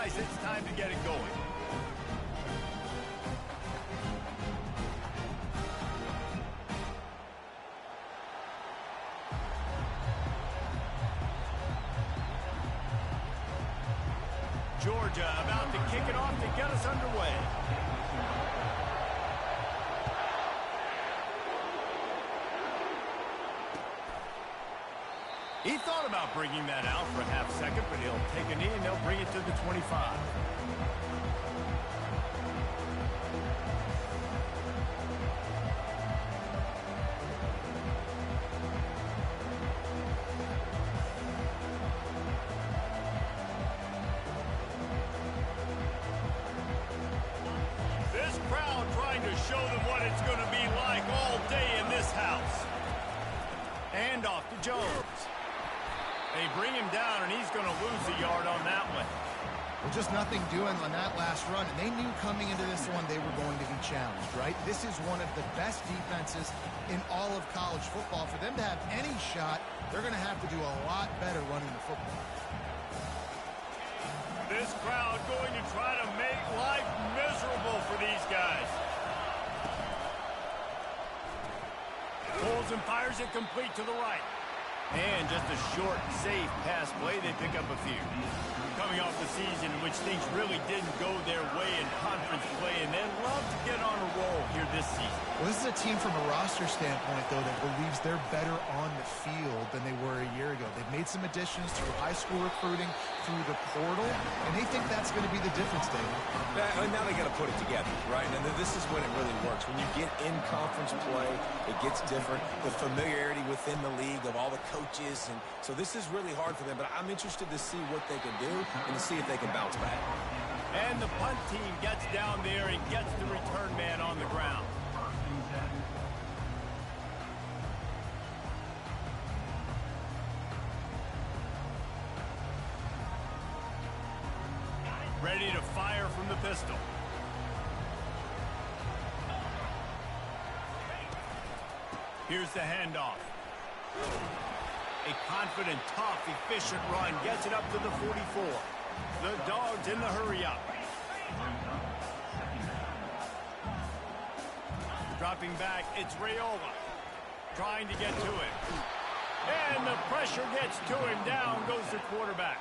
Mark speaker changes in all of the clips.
Speaker 1: Guys, it's time to get it going. Georgia about to kick it off to get us underway. He thought about bringing that out for a half second, but he'll take a knee and they'll bring it to the 25. This crowd trying to show them what it's going to be like all day in this house. And off to Jones. They bring him down, and he's going to lose a yard on that one.
Speaker 2: Well, just nothing doing on that last run, and they knew coming into this one they were going to be challenged, right? This is one of the best defenses in all of college football. For them to have any shot, they're going to have to do a lot better running the football.
Speaker 1: This crowd going to try to make life miserable for these guys. Pulls and fires it complete to the right. And just a short, safe pass play, they pick up a few. Coming off the season in which things really didn't go their way in conference play, and they'd love to get on a roll here this season.
Speaker 2: Well, this is a team from a roster standpoint, though, that believes they're better on the field than they were a year ago. They've made some additions through high school recruiting, through the portal, and they think that's going to be the difference, David.
Speaker 3: Now they got to put it together, right? And this is when it really works. When you get in conference play, it gets different. The familiarity within the league of all the coaches, and so this is really hard for them. But I'm interested to see what they can do and to see if they can bounce back.
Speaker 1: And the punt team gets down there and gets the return man on the ground. Ready to fire from the pistol. Here's the handoff. A confident, tough, efficient run gets it up to the 44. The Dogs in the hurry up. Dropping back, it's Raiola. Trying to get to it. And the pressure gets to him. Down goes the quarterback.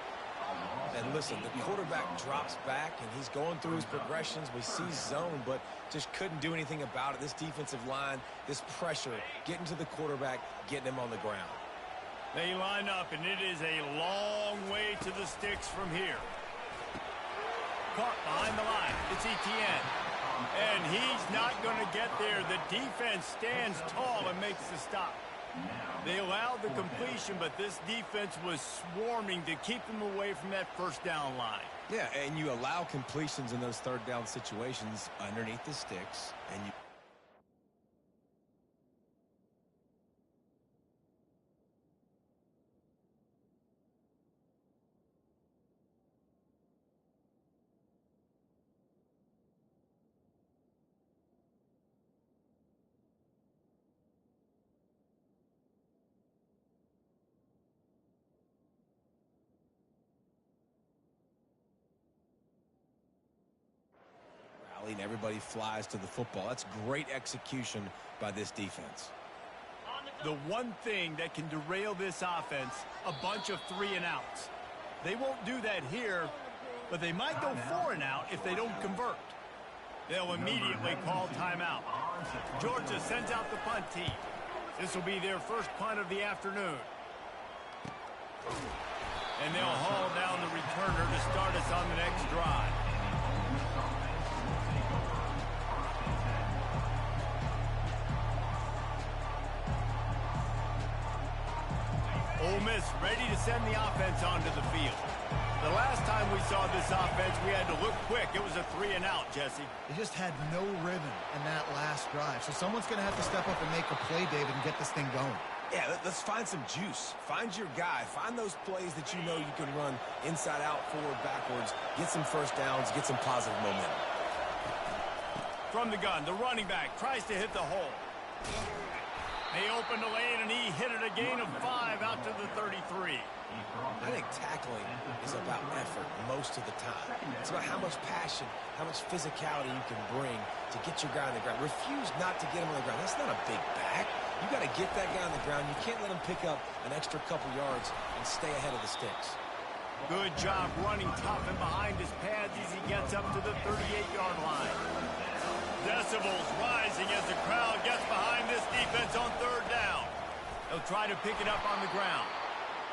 Speaker 3: And listen, the quarterback drops back, and he's going through his progressions. We see zone, but just couldn't do anything about it. This defensive line, this pressure, getting to the quarterback, getting him on the ground.
Speaker 1: They line up, and it is a long way to the sticks from here. Caught behind the line. It's Etienne. And he's not going to get there. The defense stands tall and makes the stop. They allowed the completion, but this defense was swarming to keep them away from that first down line.
Speaker 3: Yeah, and you allow completions in those third down situations underneath the sticks, and you... and everybody flies to the football. That's great execution by this defense.
Speaker 1: The one thing that can derail this offense, a bunch of 3-and-outs. They won't do that here, but they might go 4-and-out if they don't convert. They'll immediately call timeout. Georgia sends out the punt team. This will be their first punt of the afternoon. And they'll haul down the returner to start us on the next drive. Ole Miss ready to send the offense onto the field. The last time we saw this offense, we had to look quick. It was a 3-and-out, Jesse.
Speaker 2: They just had no rhythm in that last drive. So someone's going to have to step up and make a play, David, and get this thing going.
Speaker 3: Yeah, let's find some juice. Find your guy. Find those plays that you know you can run inside out, forward, backwards. Get some first downs. Get some positive momentum.
Speaker 1: From the gun, the running back tries to hit the hole. They opened the lane, and he hit it a gain of 5 out to the 33.
Speaker 3: I think tackling is about effort most of the time. It's about how much passion, how much physicality you can bring to get your guy on the ground. Refuse not to get him on the ground. That's not a big back. You got to get that guy on the ground. You can't let him pick up an extra couple yards and stay ahead of the sticks.
Speaker 1: Good job running tough and behind his pads as he gets up to the 38-yard line. Decibels rising as the crowd gets behind this defense on third down. They'll try to pick it up on the ground.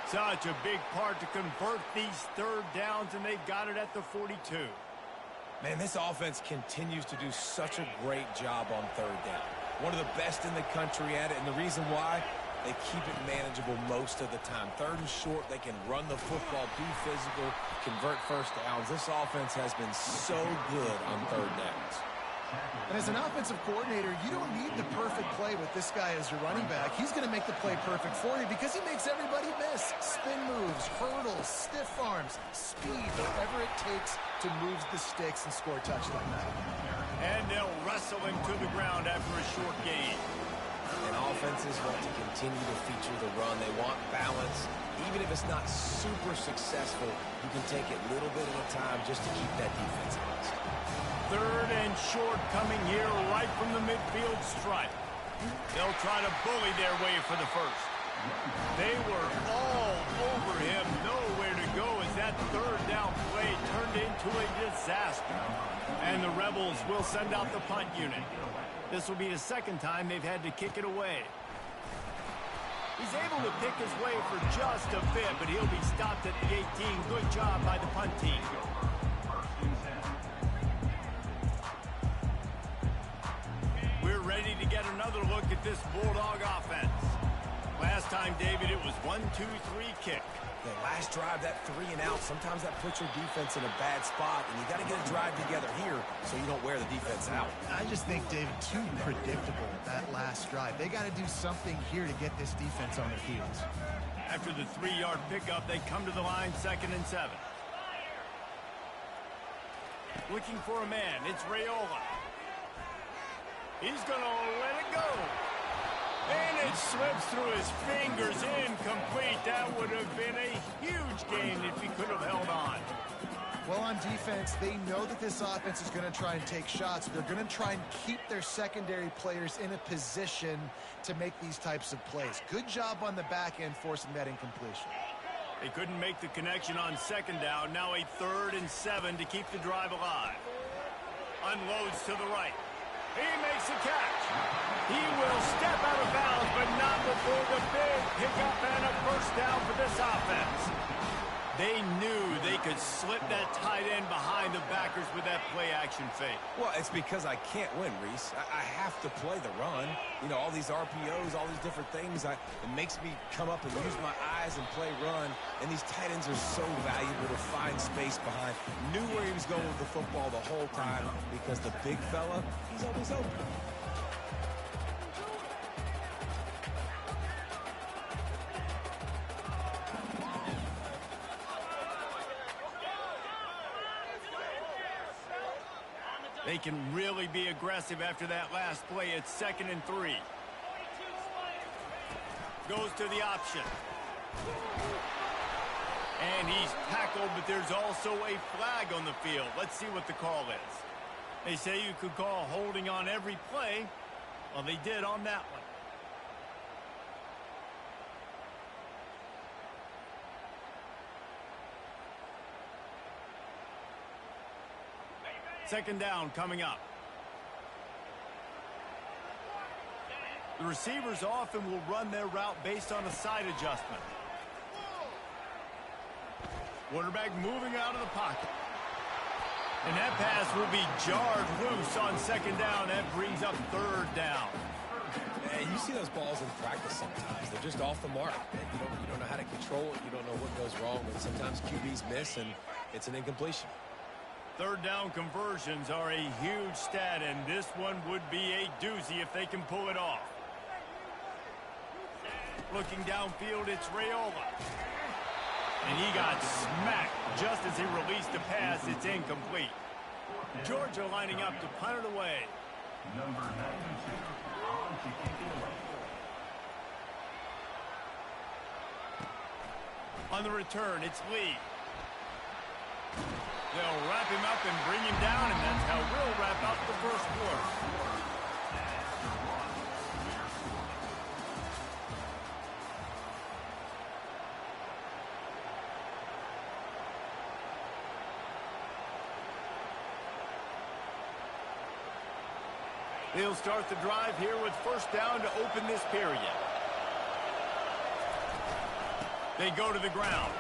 Speaker 1: Such a big part to convert these third downs, and they've got it at the 42.
Speaker 3: Man, this offense continues to do such a great job on third down. One of the best in the country at it, and the reason why, they keep it manageable most of the time. Third and short, they can run the football, be physical, convert first downs. This offense has been so good on third downs.
Speaker 2: And as an offensive coordinator, you don't need the perfect play with this guy as your running back. He's going to make the play perfect for you because he makes everybody miss. Spin moves, hurdles, stiff arms, speed, whatever it takes to move the sticks and score a touchdown.
Speaker 1: And they'll wrestle him to the ground after a short gain.
Speaker 3: And offenses want to continue to feature the run. They want balance. Even if it's not super successful, you can take it little bit at a time just to keep that defense honest.
Speaker 1: Third and short coming here right from the midfield stripe. They'll try to bully their way for the first. They were all over him, nowhere to go as that third down play turned into a disaster. And the Rebels will send out the punt unit. This will be the second time they've had to kick it away. He's able to pick his way for just a bit, but he'll be stopped at the 18. Good job by the punt team. We're ready to get another look at this Bulldog offense. Last time, David, it was 1-2-3 kick.
Speaker 3: The last drive, that 3 and out, sometimes that puts your defense in a bad spot, and you got to get a drive together here so you don't wear the defense out.
Speaker 2: I just think, David, too predictable, that last drive. They got to do something here to get this defense on their heels.
Speaker 1: After the 3-yard pickup, they come to the line, 2nd and 7. Looking for a man, it's Raiola. He's going to let it go. And it slips through his fingers, incomplete. That would have been a huge gain if he could have held on.
Speaker 2: Well, on defense, they know that this offense is going to try and take shots. They're going to try and keep their secondary players in a position to make these types of plays. Good job on the back end forcing that incompletion.
Speaker 1: They couldn't make the connection on 2nd down. Now a 3rd and 7 to keep the drive alive. Unloads to the right. He makes a catch. He will step out of bounds, but not before the big pickup and a first down for this offense. They knew they could slip that tight end behind the backers with that play-action fake.
Speaker 3: Well, it's because I can't win, Reese. I have to play the run. You know, all these RPOs, all these different things, it makes me come up and use my eyes and play run. And these tight ends are so valuable to find space behind. Knew where he was going with the football the whole time because the big fella, he's always open.
Speaker 1: They can really be aggressive after that last play. It's 2nd and 3. Goes to the option. And he's tackled, but there's also a flag on the field. Let's see what the call is. They say you could call holding on every play. Well, they did on that one. Second down coming up. The receivers often will run their route based on a side adjustment. Quarterback moving out of the pocket. And that pass will be jarred loose on 2nd down. That brings up 3rd down.
Speaker 3: Man, you see those balls in practice sometimes. They're just off the mark. You don't know how to control it. You don't know what goes wrong. And sometimes QBs miss, and it's an incompletion.
Speaker 1: 3rd down conversions are a huge stat, and this one would be a doozy if they can pull it off. Looking downfield, it's Raiola. And he got smacked just as he released the pass. It's incomplete. Georgia lining up to punt it away. On the return, it's Lee. They'll wrap him up and bring him down, and that's how we'll wrap up the first quarter. They'll start the drive here with first down to open this period. They go to the ground,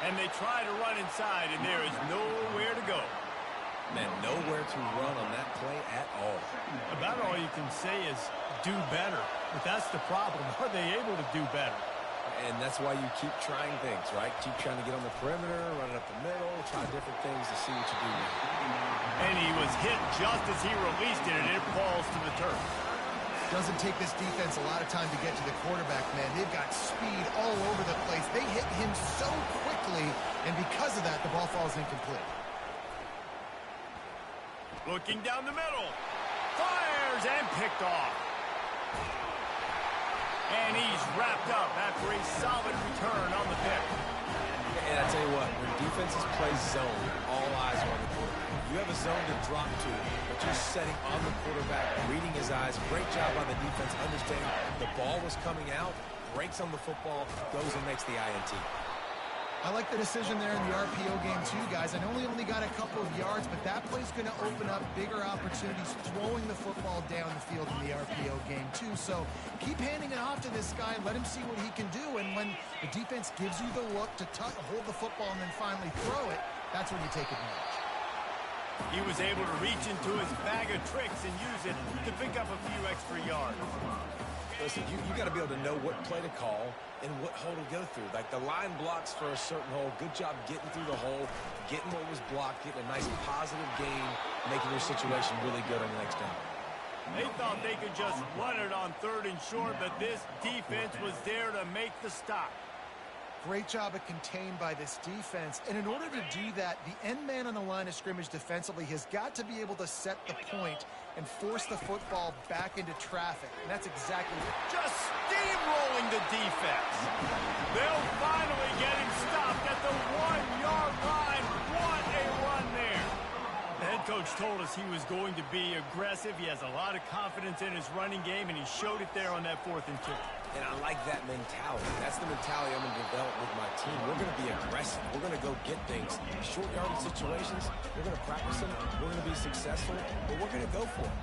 Speaker 1: and they try to run inside, and there is nowhere to go.
Speaker 3: Man, nowhere to run on that play at all.
Speaker 1: About all you can say is do better. But that's the problem. Are they able to do better?
Speaker 3: And that's why you keep trying things, right? Keep trying to get on the perimeter, run it up the middle, try different things to see what you do with it.
Speaker 1: And he was hit just as he released it, and it falls to the turf.
Speaker 2: Doesn't take this defense a lot of time to get to the quarterback, man. They've got speed all over the place. They hit him so quickly, and because of that, the ball falls incomplete.
Speaker 1: Looking down the middle. Fires and picked off. And he's wrapped up after a solid return on the pick.
Speaker 3: And I tell you what, when defenses play zone, all eyes are on the quarterback. You have a zone to drop to, but you're setting on the quarterback, reading his eyes. Great job by the defense, understanding the ball was coming out, breaks on the football, goes and makes the INT.
Speaker 2: I like the decision there in the RPO game too, guys. I know he only got a couple of yards, but that play's going to open up bigger opportunities throwing the football down the field in the RPO game too. So keep handing it off to this guy and let him see what he can do. And when the defense gives you the look to hold the football and then finally throw it, that's when you take advantage.
Speaker 1: He was able to reach into his bag of tricks and use it to pick up a few extra yards.
Speaker 3: Listen, you got to be able to know what play to call and what hole to go through. Like the line blocks for a certain hole. Good job getting through the hole, getting what was blocked, getting a nice positive gain, making your situation really good on the next down.
Speaker 1: They thought they could just run it on 3rd and short, but this defense was there to make the stop.
Speaker 2: Great job of contained by this defense. And in order to do that, the end man on the line of scrimmage defensively has got to be able to set the point and force the football back into traffic. And that's exactly what.
Speaker 1: Just steamrolling the defense. They'll finally get him stopped at the 1-yard line. What a run there. The head coach told us he was going to be aggressive. He has a lot of confidence in his running game, and he showed it there on that 4th and 2.
Speaker 3: And I like that mentality. That's the mentality I'm going to develop with my team. We're going to be aggressive. We're going to go get things. Short yardage situations, we're going to practice them. We're going to be successful, but we're going to go for it.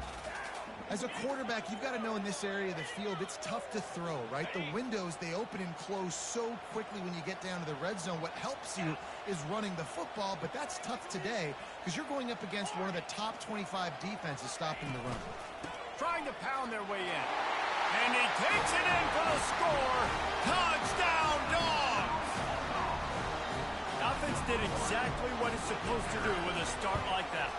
Speaker 2: As a quarterback, you've got to know in this area of the field, it's tough to throw, right? The windows, they open and close so quickly when you get down to the red zone. What helps you is running the football, but that's tough today because you're going up against one of the top 25 defenses stopping the run.
Speaker 1: Trying to pound their way in. And he takes it in for the score. Touchdown, Dogs! Offense did exactly what it's supposed to do with a start like that.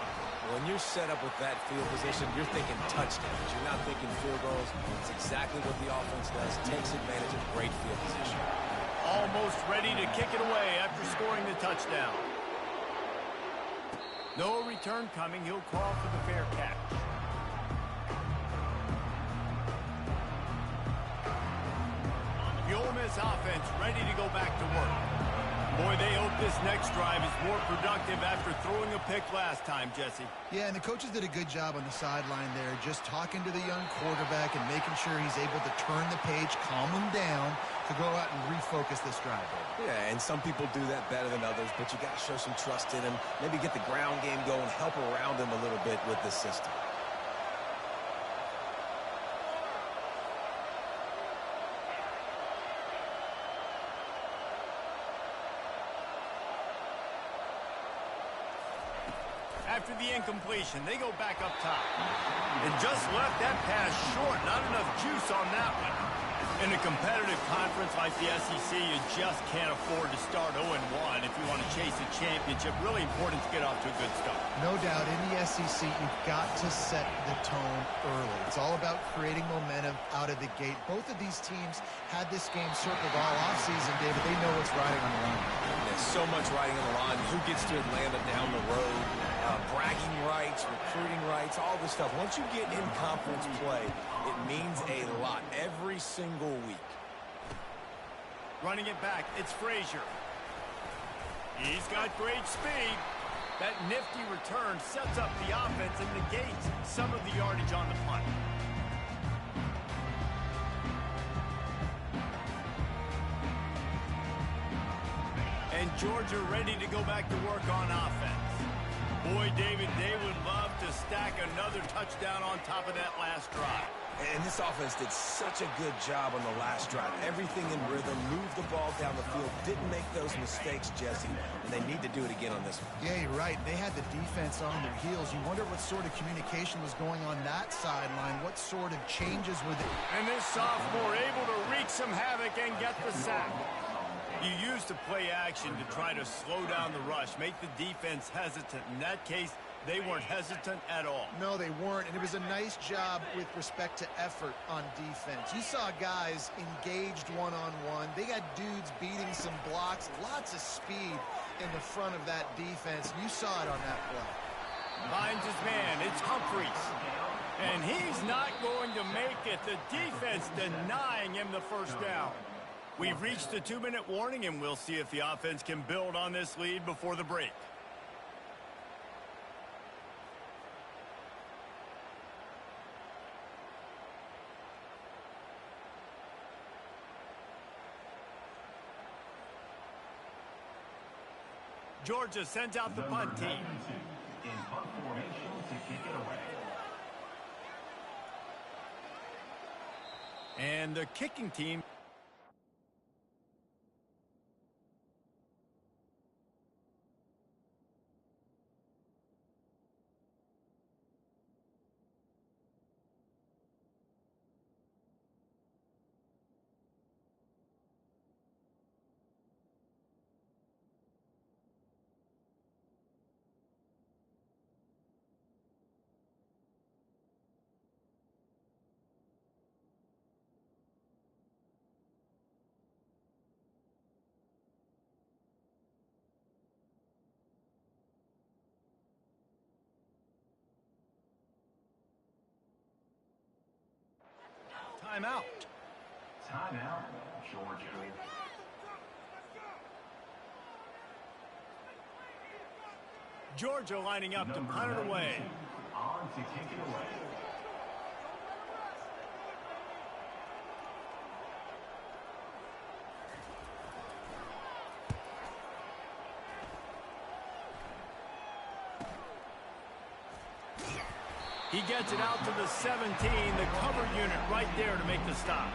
Speaker 3: When you're set up with that field position, you're thinking touchdowns. You're not thinking field goals. It's exactly what the offense does. Takes advantage of great field position.
Speaker 1: Almost ready to kick it away after scoring the touchdown. No return coming. He'll call for the fair catch. The Ole Miss offense ready to go back to work. Boy, they hope this next drive is more productive after throwing a pick last time, Jesse.
Speaker 2: Yeah, and the coaches did a good job on the sideline there, just talking to the young quarterback and making sure he's able to turn the page, calm him down to go out and refocus this drive.
Speaker 3: Yeah, and some people do that better than others, but you got to show some trust in him. Maybe get the ground game going, help around him a little bit with this system.
Speaker 1: After the incompletion, they go back up top. And just left that pass short. Not enough juice on that one. In a competitive conference like the SEC, you just can't afford to start 0-1 if you want to chase a championship. Really important to get off to a good start.
Speaker 2: No doubt, in the SEC, you've got to set the tone early. It's all about creating momentum out of the gate. Both of these teams had this game circled all offseason, David. They know what's riding on the line.
Speaker 3: There's so much riding on the line. Who gets to Atlanta down the road? Bragging rights, recruiting rights, all this stuff. Once you get in conference play, it means a lot every single week.
Speaker 1: Running it back, it's Frazier. He's got great speed. That nifty return sets up the offense and negates some of the yardage on the punt. And Georgia ready to go back to work on offense. Boy, David, they would love to stack another touchdown on top of that last drive.
Speaker 3: And this offense did such a good job on the last drive. Everything in rhythm, moved the ball down the field, didn't make those mistakes, Jesse, and they need to do it again on this one.
Speaker 2: Yeah, you're right. They had the defense on their heels. You wonder what sort of communication was going on that sideline. What sort of changes were there?
Speaker 1: And this sophomore able to wreak some havoc and get the sack. You used the play action to try to slow down the rush, make the defense hesitant. In that case, they weren't hesitant at all.
Speaker 2: No, they weren't, and it was a nice job with respect to effort on defense. You saw guys engaged one-on-one. They got dudes beating some blocks, lots of speed in the front of that defense. You saw it on that play.
Speaker 1: Finds his man. It's Humphreys. And he's not going to make it. The defense denying him the first down. We've reached the 2-minute warning, and we'll see if the offense can build on this lead before the break. Georgia sends out the punt team.
Speaker 4: In punt formation to kick it away.
Speaker 1: And the kicking team. Timeout.
Speaker 4: Timeout, Georgia.
Speaker 1: Georgia lining up to punt it away.
Speaker 4: On to kick it away.
Speaker 1: He gets it out to the 17, the cover unit right there to make the stop.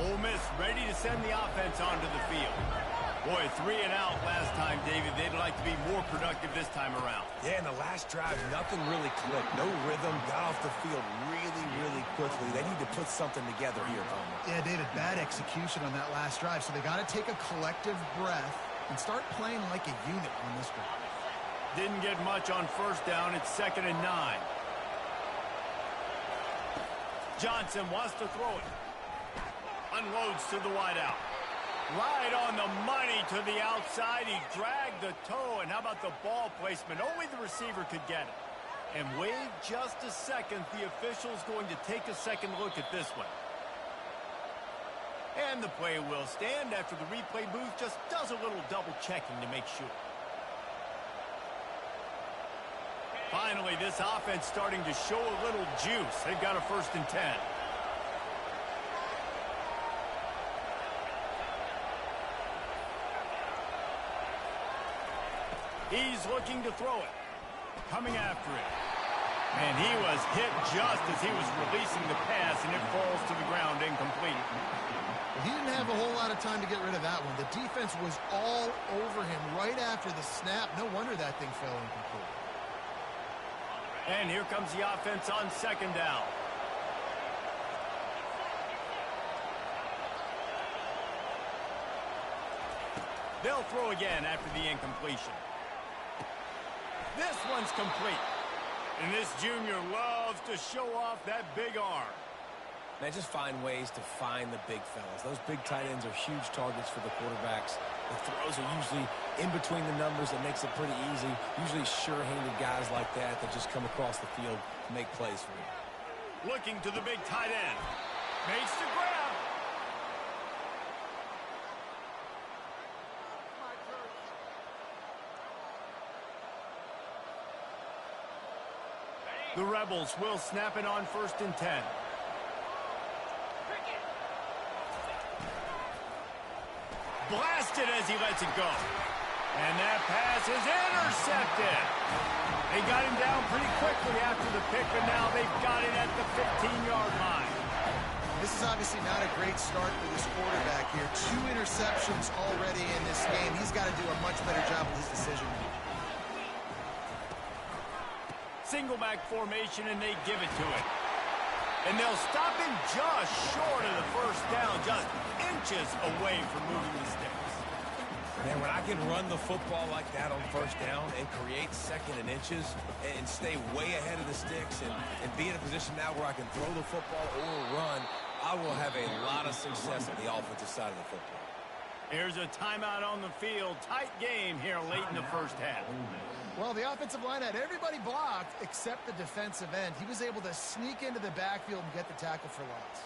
Speaker 1: Ole Miss ready to send the offense onto the field. Boy, 3 and out last time, David. They'd like to be more productive this time around.
Speaker 3: Yeah, in the last drive, nothing really clicked. No rhythm, got off the field really quickly. They need to put something together here, Palmer.
Speaker 2: Yeah, David, bad execution on that last drive, so they got to take a collective breath and start playing like a unit on this drive.
Speaker 1: Didn't get much on first down. It's 2nd and 9. Johnson wants to throw it. Unloads to the wideout. Right on the money to the outside. He dragged the toe. And how about the ball placement? Only the receiver could get it. And wait just a second. The official's going to take a second look at this one. And the play will stand after the replay booth just does a little double checking to make sure. Finally, this offense starting to show a little juice. They've got a 1st and 10. He's looking to throw it. Coming after it. And he was hit just as he was releasing the pass, and it falls to the ground incomplete.
Speaker 2: Well, he didn't have a whole lot of time to get rid of that one. The defense was all over him right after the snap. No wonder that thing fell incomplete.
Speaker 1: And here comes the offense on 2nd down. They'll throw again after the incompletion. This one's complete. And this junior loves to show off that big arm.
Speaker 3: Man, just find ways to find the big fellas. Those big tight ends are huge targets for the quarterbacks. The throws are usually in between the numbers. That makes it pretty easy. Usually sure-handed guys like that just come across the field and make plays for you.
Speaker 1: Looking to the big tight end. Makes the grab. The Rebels will snap it on 1st and 10. Blasted as he lets it go. And that pass is intercepted. They got him down pretty quickly after the pick, but now they've got it at the 15-yard line.
Speaker 2: This is obviously not a great start for this quarterback here. 2 interceptions already in this game. He's got to do a much better job with his decision.
Speaker 1: Single back formation, and they give it to it. And they'll stop him just short of the first down, just inches away from moving the sticks.
Speaker 3: Man, when I can run the football like that on 1st down and create 2nd and inches and stay way ahead of the sticks and be in a position now where I can throw the football or run, I will have a lot of success on the offensive side of the football.
Speaker 1: Here's a timeout on the field. Tight game here late in the first half.
Speaker 2: Well, the offensive line had everybody blocked except the defensive end. He was able to sneak into the backfield and get the tackle for loss.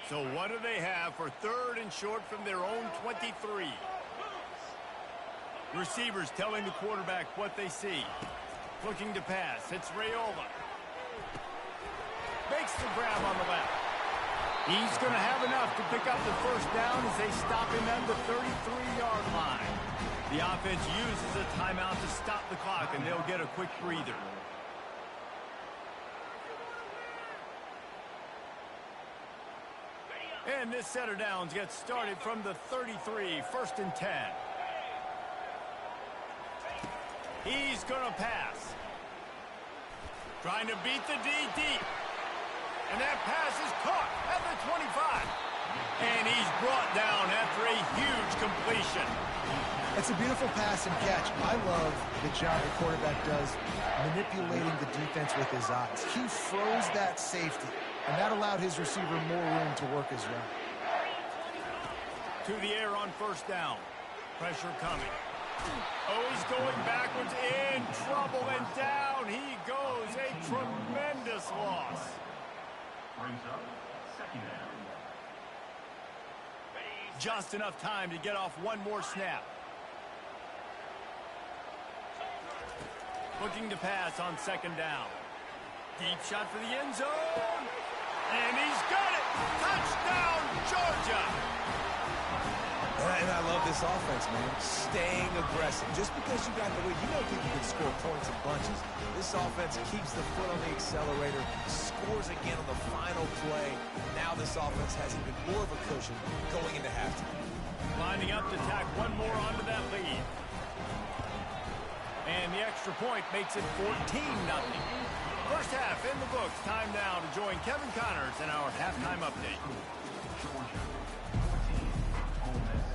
Speaker 1: So what do they have for 3rd and short from their own 23? Receivers telling the quarterback what they see. Looking to pass. It's Raiola. Makes the grab on the left. He's going to have enough to pick up the first down as they stop him at the 33-yard line. The offense uses a timeout to stop the clock, and they'll get a quick breather. And this set of downs gets started from the 33, 1st and 10. He's going to pass. Trying to beat the D deep. And that pass is caught at the 25. And he's brought down after a huge completion.
Speaker 2: It's a beautiful pass and catch. I love the job the quarterback does manipulating the defense with his eyes. He froze that safety, and that allowed his receiver more room to work his route.
Speaker 1: To the air on 1st down. Pressure coming. Oh, he's going backwards, in trouble, and down he goes. A tremendous loss.
Speaker 4: Brings up 2nd down.
Speaker 1: Just enough time to get off one more snap. Looking to pass on 2nd down. Deep shot for the end zone. And he's got it. Touchdown, Georgia.
Speaker 3: And I love this offense, man. Staying aggressive. Just because you got the lead, you know people can score points in bunches. This offense keeps the foot on the accelerator, scores again on the final play. Now this offense has even more of a cushion going into halftime.
Speaker 1: Lining up to tack one more onto that lead. And the extra point makes it 14-0. First half in the books. Time now to join Kevin Connors in our halftime update.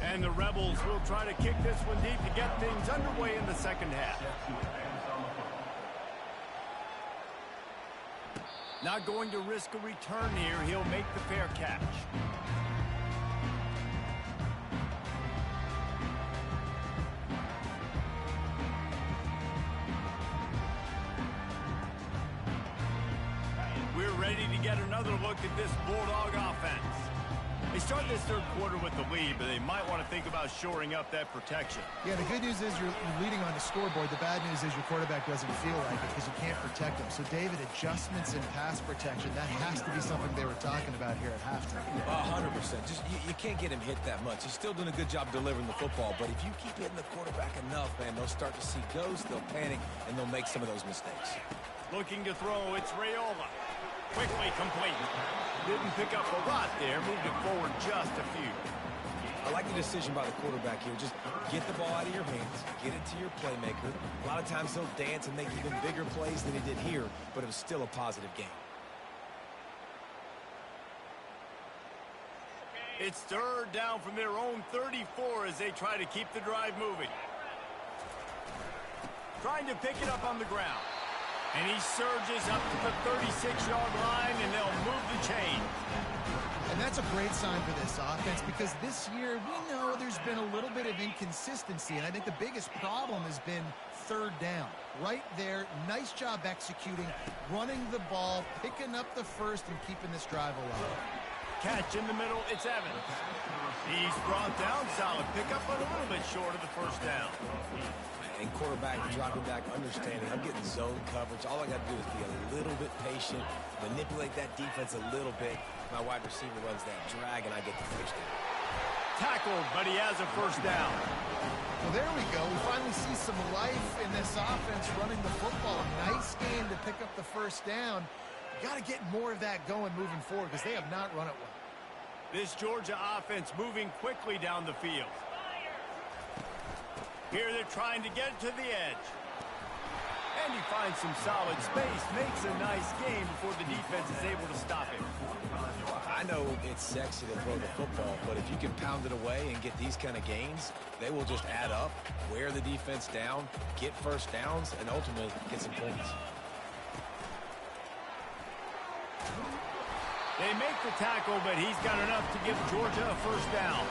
Speaker 1: And the Rebels will try to kick this one deep to get things underway in the 2nd half. Not going to risk a return here. He'll make the fair catch. We're ready to get another look at this Bulldog offense. They start this 3rd quarter with the lead, but they might want to think about shoring up that protection.
Speaker 2: Yeah, the good news is you're leading on the scoreboard. The bad news is your quarterback doesn't feel like it because you can't protect him. So, David, adjustments in pass protection, that has to be something they were talking about here at halftime.
Speaker 3: 100%. Just you can't get him hit that much. He's still doing a good job delivering the football, but if you keep hitting the quarterback enough, man, they'll start to see ghosts, they'll panic, and they'll make some of those mistakes.
Speaker 1: Looking to throw, it's Raiola. Quickly complete. Didn't pick up a lot there, moved it forward just a few.
Speaker 3: I like the decision by the quarterback here. Just get the ball out of your hands, get it to your playmaker. A lot of times he'll dance and make even bigger plays than he did here, but it was still a positive game.
Speaker 1: It's 3rd down from their own 34 as they try to keep the drive moving. Trying to pick it up on the ground. And he surges up to the 36-yard line, and they'll move the chain.
Speaker 2: And that's a great sign for this offense because this year we know there's been a little bit of inconsistency, and I think the biggest problem has been third down. Right there, nice job executing, running the ball, picking up the first, and keeping this drive alive.
Speaker 1: Catch in the middle, it's Evans. He's brought down, solid pickup, but a little bit short of the first down.
Speaker 3: And quarterback dropping back, understanding I'm getting zone coverage. All I got to do is be a little bit patient, manipulate that defense a little bit. My wide receiver runs that drag, and I get the first down.
Speaker 1: Tackled, but he has a first down.
Speaker 2: Well, there we go. We finally see some life in this offense running the football. Nice game to pick up the first down. Got to get more of that going moving forward because they have not run it well.
Speaker 1: This Georgia offense moving quickly down the field. Here they're trying to get to the edge. And he finds some solid space, makes a nice game before the defense is able to stop him.
Speaker 3: I know it's sexy to throw the football, but if you can pound it away and get these kind of gains, they will just add up, wear the defense down, get first downs, and ultimately get some points.
Speaker 1: They make the tackle, but he's got enough to give Georgia a first down.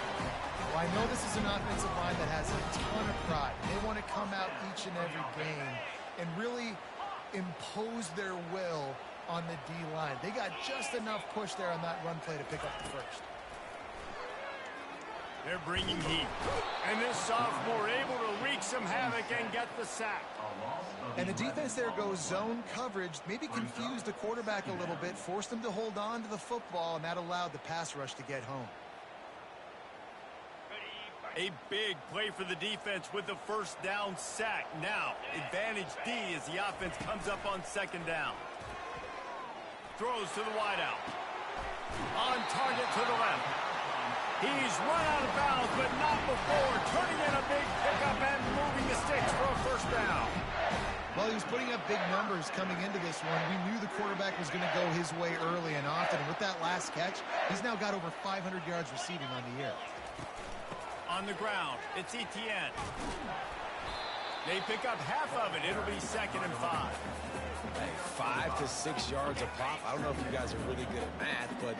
Speaker 2: Well, I know this is an offensive line that has a ton of pride. They want to come out each and every game and really impose their will on the D-line. They got just enough push there on that run play to pick up the first.
Speaker 1: They're bringing heat. And this sophomore able to wreak some havoc and get the sack.
Speaker 2: And the defense there goes zone coverage, maybe confused the quarterback a little bit, forced him to hold on to the football, and that allowed the pass rush to get home.
Speaker 1: A big play for the defense with the first down sack. Now, advantage D as the offense comes up on second down. Throws to the wideout. On target to the left. He's run out of bounds, but not before. Turning in a big pickup and moving the sticks for a first down.
Speaker 2: Well, he was putting up big numbers coming into this one. We knew the quarterback was going to go his way early and often. And with that last catch, he's now got over 500 yards receiving on the year.
Speaker 1: On the ground, it's Etienne. They pick up half of it. It'll be 2nd and 5.
Speaker 3: Hey, 5 to 6 yards a pop. I don't know if you guys are really good at math, but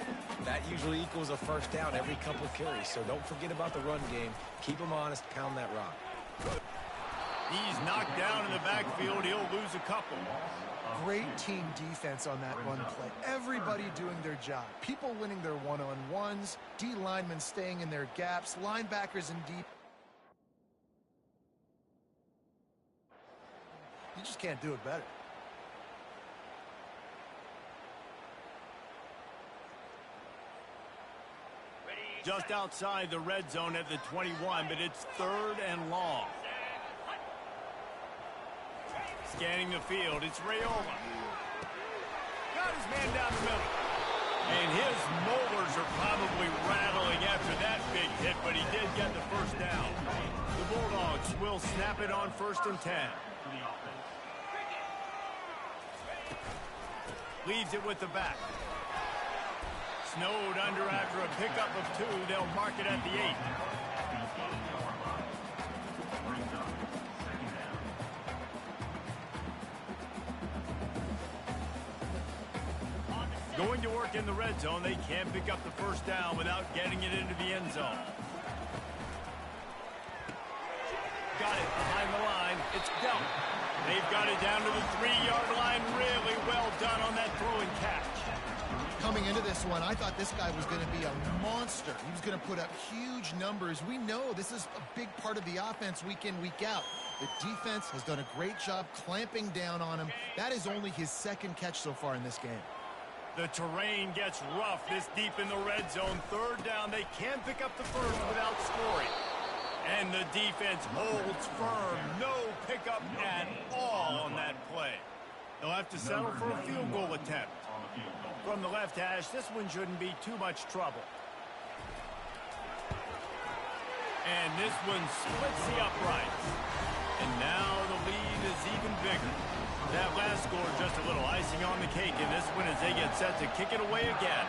Speaker 3: that usually equals a first down every couple of carries. So don't forget about the run game. Keep them honest. Pound that rock.
Speaker 1: He's knocked down in the backfield. He'll lose a couple.
Speaker 2: Great team defense on that run play. Everybody doing their job. People winning their one-on-ones, D linemen staying in their gaps, linebackers in deep. You just can't do it better.
Speaker 1: Just outside the red zone at the 21, but it's 3rd and long. Scanning the field, it's Rayola. Got his man down the middle. And his molars are probably rattling after that big hit, but he did get the first down. The Bulldogs will snap it on 1st and 10. Leaves it with the back. Snowed under after a pickup of 2. They'll mark it at the 8. Going to work in the red zone. They can't pick up the first down without getting it into the end zone. Got it behind the line. It's dealt. They've got it down to the 3-yard line. Really well done on that throw and catch.
Speaker 2: Coming into this one, I thought this guy was going to be a monster. He was going to put up huge numbers. We know this is a big part of the offense week in, week out. The defense has done a great job clamping down on him. That is only his 2nd catch so far in this game.
Speaker 1: The terrain gets rough this deep in the red zone. 3rd down, they can't pick up the first without scoring. And the defense holds firm. No pickup at all on that play. They'll have to settle for a field goal attempt. From the left hash, this one shouldn't be too much trouble. And this one splits the uprights. And now the lead is even bigger. That last score just a little icing on the cake in this one as they get set to kick it away again.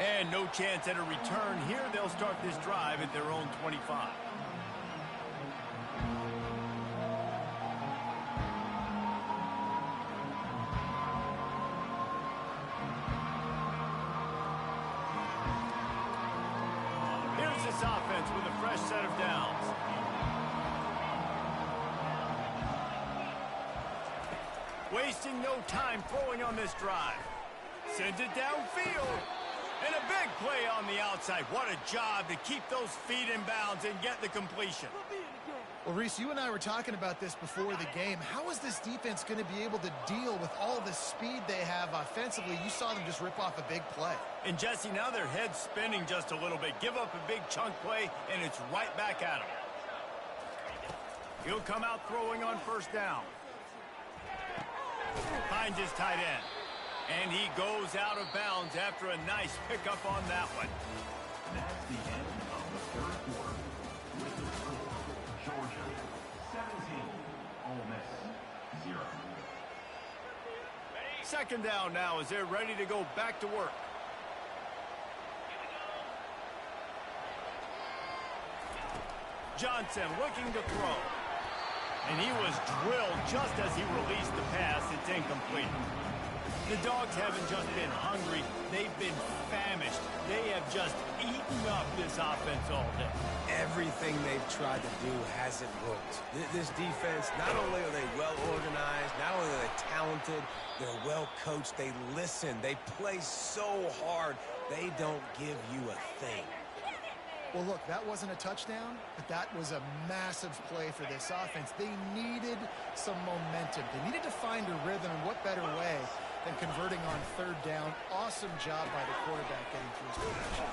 Speaker 1: And no chance at a return here. They'll start this drive at their own 25. offense with a fresh set of downs. Wasting no time throwing on this drive. Sends it downfield. And a big play on the outside. What a job to keep those feet in bounds and get the completion.
Speaker 2: Well, Reese, you and I were talking about this before the game. How is this defense going to be able to deal with all the speed they have offensively? You saw them just rip off a big play.
Speaker 1: And, Jesse, now their head's spinning just a little bit. Give up a big chunk play, and it's right back at him. He'll come out throwing on first down. Finds his tight end. And he goes out of bounds after a nice pickup on that one.
Speaker 4: That's the end of the third quarter. With the score, Georgia 17, Ole Miss 0.
Speaker 1: Second down now as they're ready to go back to work. Johnson looking to throw. And he was drilled just as he released the pass. It's incomplete. The Dogs haven't just been hungry, they've been famished. They have just eaten up this offense all day.
Speaker 3: Everything they've tried to do hasn't worked. This defense, not only are they well organized, not only are they talented, they're well coached, they listen, they play so hard, they don't give you a thing.
Speaker 2: Well, look, that wasn't a touchdown, but that was a massive play for this offense. They needed some momentum. They needed to find a rhythm, and what better way than converting on third down. Awesome job by the quarterback getting through his position.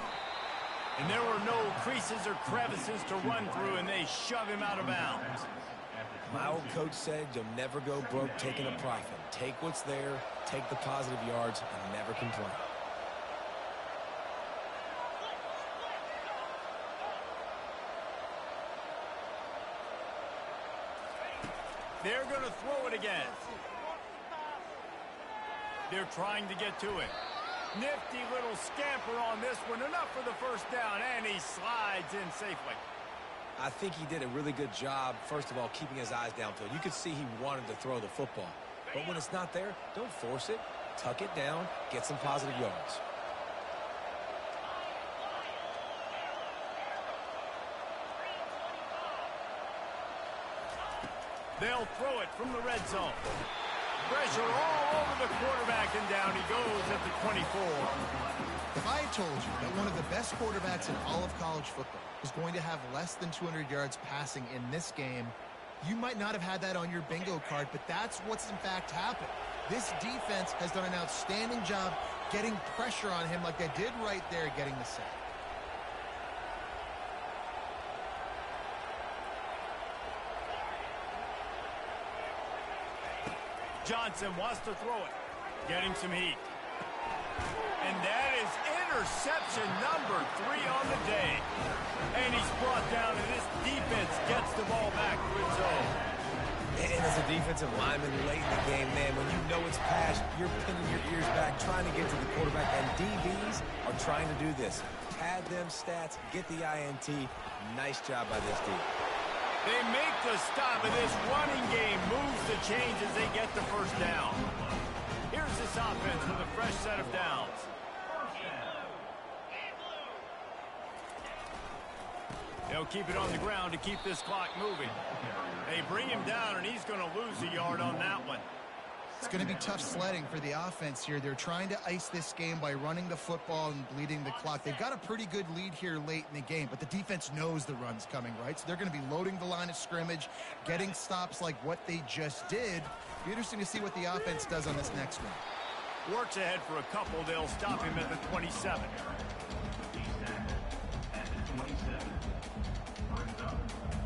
Speaker 1: And there were no creases or crevices to run through, and they shove him out of bounds.
Speaker 3: My old coach said you'll never go broke taking a profit. Take what's there, take the positive yards, and never complain.
Speaker 1: They're going to throw it again. They're trying to get to it. Nifty little scamper on this one. Enough for the first down, and he slides in safely.
Speaker 3: I think he did a really good job, first of all, keeping his eyes downfield. You could see he wanted to throw the football. But when it's not there, don't force it. Tuck it down, get some positive yards.
Speaker 1: They'll throw it from the red zone. Pressure all over the quarterback, and down he goes at the 24.
Speaker 2: If I had told you that one of the best quarterbacks in all of college football was going to have less than 200 yards passing in this game, you might not have had that on your bingo card, but that's what's in fact happened. This defense has done an outstanding job getting pressure on him like they did right there, getting the sack.
Speaker 1: Johnson wants to throw it. Getting some heat. And that is interception number 3 on the day. And he's brought down, and this defense gets the ball back for its own.
Speaker 3: And as a defensive lineman late in the game, man, when you know it's passed, you're pinning your ears back, trying to get to the quarterback. And DBs are trying to do this. Pad them stats, get the INT. Nice job by this D.
Speaker 1: They make the stop, and this running game moves the chains as they get the first down. Here's this offense with a fresh set of downs. They'll keep it on the ground to keep this clock moving. They bring him down, and he's going to lose a yard on that one.
Speaker 2: It's going to be tough sledding for the offense here. They're trying to ice this game by running the football and bleeding the clock. They've got a pretty good lead here late in the game, but the defense knows the run's coming, right? So they're going to be loading the line of scrimmage, getting stops like what they just did. Be interesting to see what the offense does on this next one.
Speaker 1: Works ahead for a couple. They'll stop him at the 27.
Speaker 4: At the 27. Brings up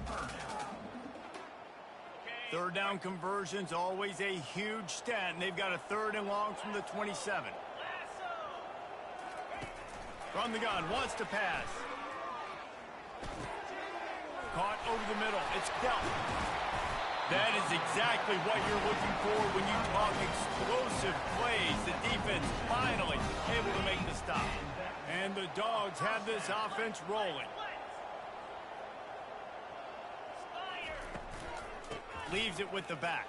Speaker 4: third down.
Speaker 1: Third down conversions, always a huge stat, and they've got a 3rd and long from the 27. From the gun, wants to pass. Caught over the middle. It's dealt. That is exactly what you're looking for when you talk explosive plays. The defense finally able to make the stop. And the Dogs have this offense rolling. Leaves it with the back.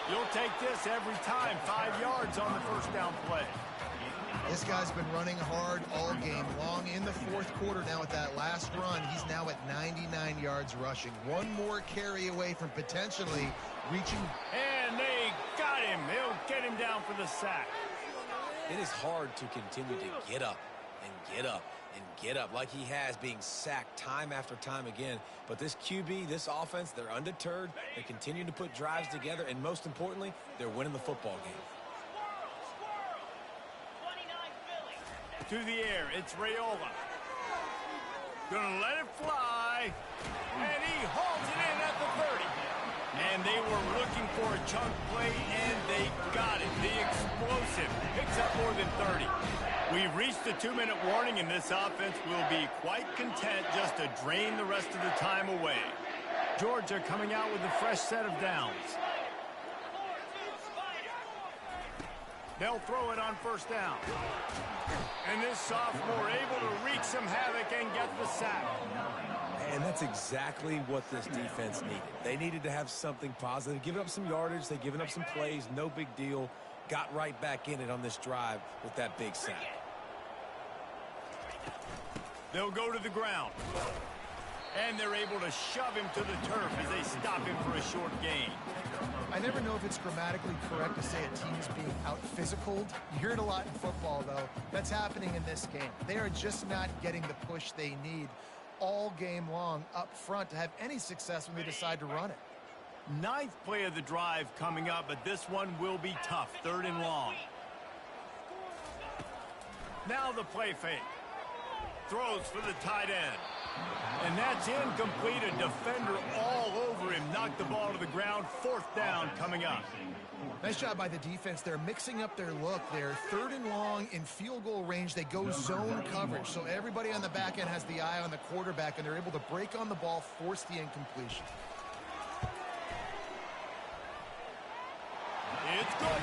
Speaker 1: You'll take this every time. 5 yards on the first down play.
Speaker 2: This guy's been running hard all game long. In the fourth quarter now with that last run, he's now at 99 yards rushing. One more carry away from potentially reaching.
Speaker 1: And they got him. He'll get him down for the sack.
Speaker 3: It is hard to continue to get up and get up and get up like he has, being sacked time after time again. But this QB, this offense, they're undeterred. They continue to put drives together, and most importantly, they're winning the football game.
Speaker 1: To the air, it's Raiola. Gonna let it fly. And he hauls it in at the 30. And they were looking for a chunk play, and they got it. The explosive picks up more than 30. We've reached the 2-minute warning, and this offense will be quite content just to drain the rest of the time away. Georgia coming out with a fresh set of downs. They'll throw it on first down. And this sophomore able to wreak some havoc and get the sack.
Speaker 3: And that's exactly what this defense needed. They needed to have something positive. Giving up some yardage, they've given up some plays, no big deal. Got right back in it on this drive with that big sack.
Speaker 1: They'll go to the ground. And they're able to shove him to the turf as they stop him for a short gain.
Speaker 2: I never know if it's grammatically correct to say a team is being out-physicaled. You hear it a lot in football, though. That's happening in this game. They are just not getting the push they need all game long up front to have any success when they decide to run it.
Speaker 1: Ninth play of the drive coming up, but this one will be tough. 3rd and long. Now the play fake. Throws for the tight end. And that's incomplete. A defender all over him. Knocked the ball to the ground. 4th down coming up.
Speaker 2: Nice job by the defense. They're mixing up their look. They're 3rd and long in field goal range. They go zone coverage. So everybody on the back end has the eye on the quarterback, and they're able to break on the ball, force the incompletion.
Speaker 1: It's good.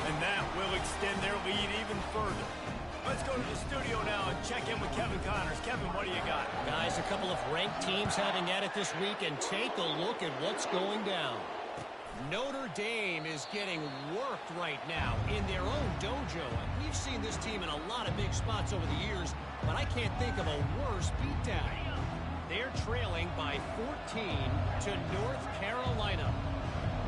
Speaker 1: And that will extend their lead even further. Let's go to the studio now and check in with Kevin Connors. Kevin, what do you got?
Speaker 5: Guys, a couple of ranked teams having at it this week, and take a look at what's going down. Notre Dame is getting worked right now in their own dojo. We've seen this team in a lot of big spots over the years, but I can't think of a worse beatdown. They're trailing by 14 to North Carolina.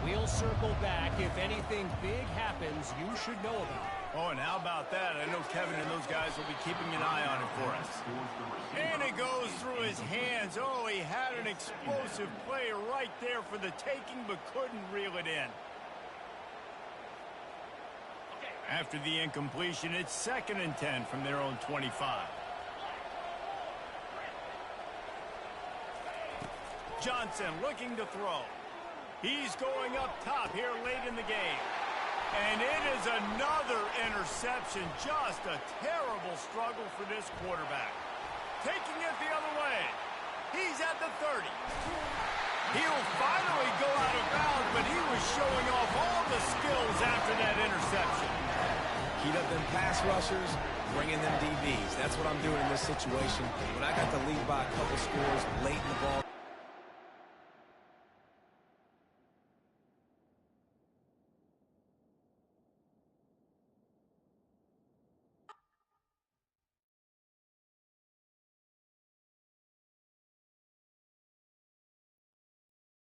Speaker 5: We'll circle back if anything big happens you should know about.
Speaker 1: Oh, and how about that? I know Kevin and those guys will be keeping an eye on it for us. And it goes through his hands. Oh, he had an explosive play right there for the taking, but couldn't reel it in. After the incompletion, it's 2nd and 10 from their own 25. Johnson looking to throw. He's going up top here late in the game. And it is another interception. Just a terrible struggle for this quarterback. Taking it the other way. He's at the 30. He'll finally go out of bounds, but he was showing off all the skills after that interception.
Speaker 3: Heat up them pass rushers, bringing them DBs. That's what I'm doing in this situation. When I got the lead by a couple scores late in the ball.